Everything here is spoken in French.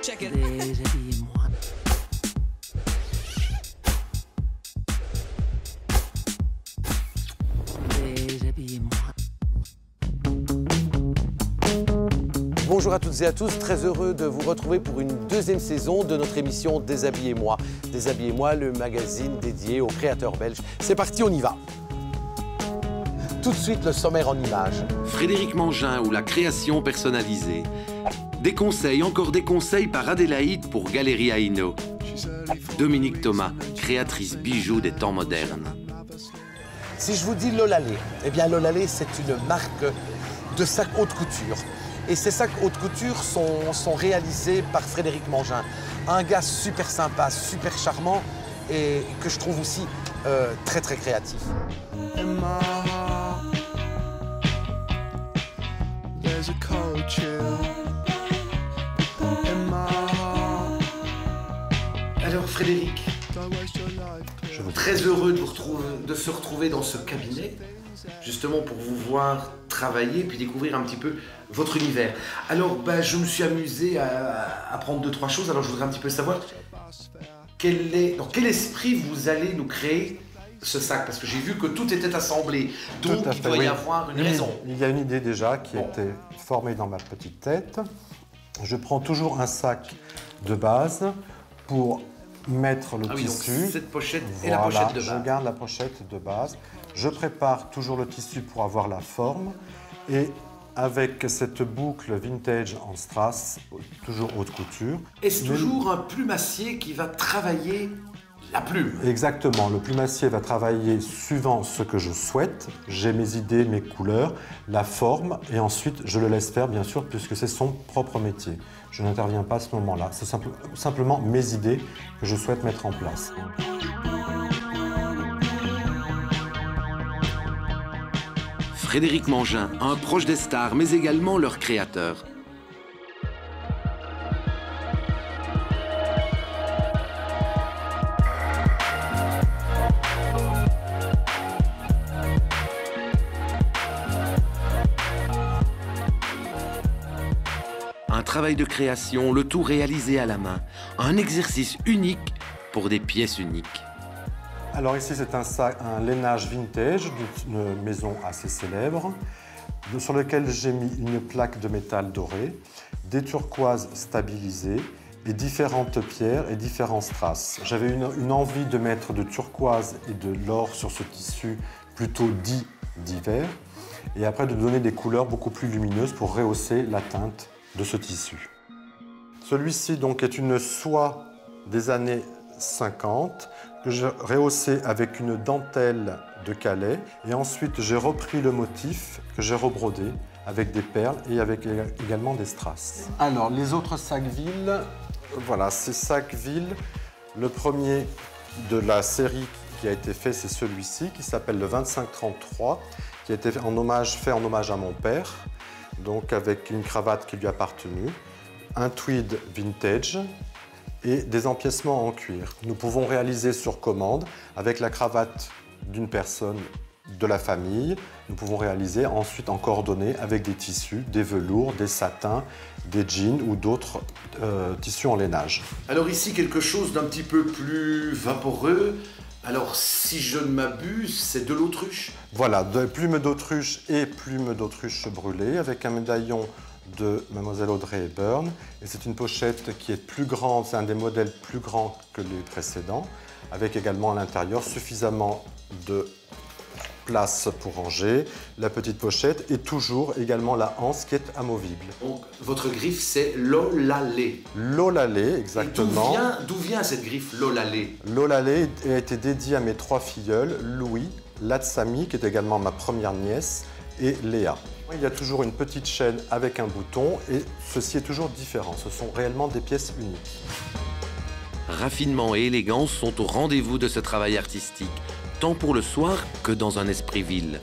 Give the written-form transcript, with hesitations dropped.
Déshabillez-moi. Déshabillez-moi. Bonjour à toutes et à tous, très heureux de vous retrouver pour une deuxième saison de notre émission Déshabillez-moi. Déshabillez-moi, le magazine dédié aux créateurs belges. C'est parti, on y va. Tout de suite, le sommaire en images. Frédéric Mangin ou la création personnalisée. Des conseils, encore des conseils par Adélaïde pour Galeria Inno. Dominique Thomas, créatrice bijoux des temps modernes. Si je vous dis Lolalé, eh bien Lolalé, c'est une marque de sacs haute couture. Et ces sacs haute couture sont réalisés par Frédéric Mangin. Un gars super sympa, super charmant et que je trouve aussi très très créatif. Alors Frédéric, très heureux de se retrouver dans ce cabinet, justement pour vous voir travailler puis découvrir un petit peu votre univers. Alors je me suis amusé à apprendre 2-3 choses, alors je voudrais un petit peu savoir dans quel esprit vous allez nous créer ce sac, parce que j'ai vu que tout était assemblé, donc il doit y avoir une raison. Il y a une idée déjà qui était formée dans ma petite tête. Je prends toujours un sac de base pour mettre le tissu. Donc cette pochette et voilà, la pochette de base. Je garde la pochette de base. Je prépare toujours le tissu pour avoir la forme. Et avec cette boucle vintage en strass, toujours haute couture. Et c'est toujours un plumassier qui va travailler la plume. Exactement. Le plumassier va travailler suivant ce que je souhaite. J'ai mes idées, mes couleurs, la forme. Et ensuite, je le laisse faire, bien sûr, puisque c'est son propre métier. Je n'interviens pas à ce moment-là. C'est simplement mes idées que je souhaite mettre en place. Frédéric Mangin, un proche des stars, mais également leur créateur. Un travail de création, le tout réalisé à la main. Un exercice unique pour des pièces uniques. Alors ici, c'est un lainage vintage d'une maison assez célèbre, sur lequel j'ai mis une plaque de métal doré, des turquoises stabilisées et différentes pierres et différents strass. J'avais une envie de mettre de turquoise et de l'or sur ce tissu plutôt dit d'hiver, et après de donner des couleurs beaucoup plus lumineuses pour rehausser la teinte de ce tissu. Celui-ci donc est une soie des années 50 que j'ai rehaussé avec une dentelle de Calais, et ensuite j'ai repris le motif que j'ai rebrodé avec des perles et avec également des strass. Alors les autres Sac-Ville, voilà, ces Sac-Ville, le premier de la série qui a été fait, c'est celui-ci qui s'appelle le 2533, qui a été fait en hommage à mon père, donc avec une cravate qui lui a appartenu, un tweed vintage et des empiècements en cuir. Nous pouvons réaliser sur commande avec la cravate d'une personne de la famille. Nous pouvons réaliser ensuite en coordonnée avec des tissus, des velours, des satins, des jeans ou d'autres tissus en lainage. Alors ici, quelque chose d'un petit peu plus vaporeux. Alors, si je ne m'abuse, c'est de l'autruche. Voilà, de plumes d'autruche et plumes d'autruche brûlées avec un médaillon de Mademoiselle Audrey Hepburn. Et c'est une pochette qui est plus grande, c'est un des modèles plus grands que les précédents, avec également à l'intérieur suffisamment de place pour ranger la petite pochette et toujours également la anse qui est amovible. Donc, votre griffe, c'est Lolalé. Lolalé, exactement. D'où vient cette griffe Lolalé? Lolalé a été dédiée à mes 3 filleuls, Louis, Latsami, qui est également ma première nièce, et Léa. Il y a toujours une petite chaîne avec un bouton et ceci est toujours différent. Ce sont réellement des pièces uniques. Raffinement et élégance sont au rendez-vous de ce travail artistique, tant pour le soir que dans un esprit ville.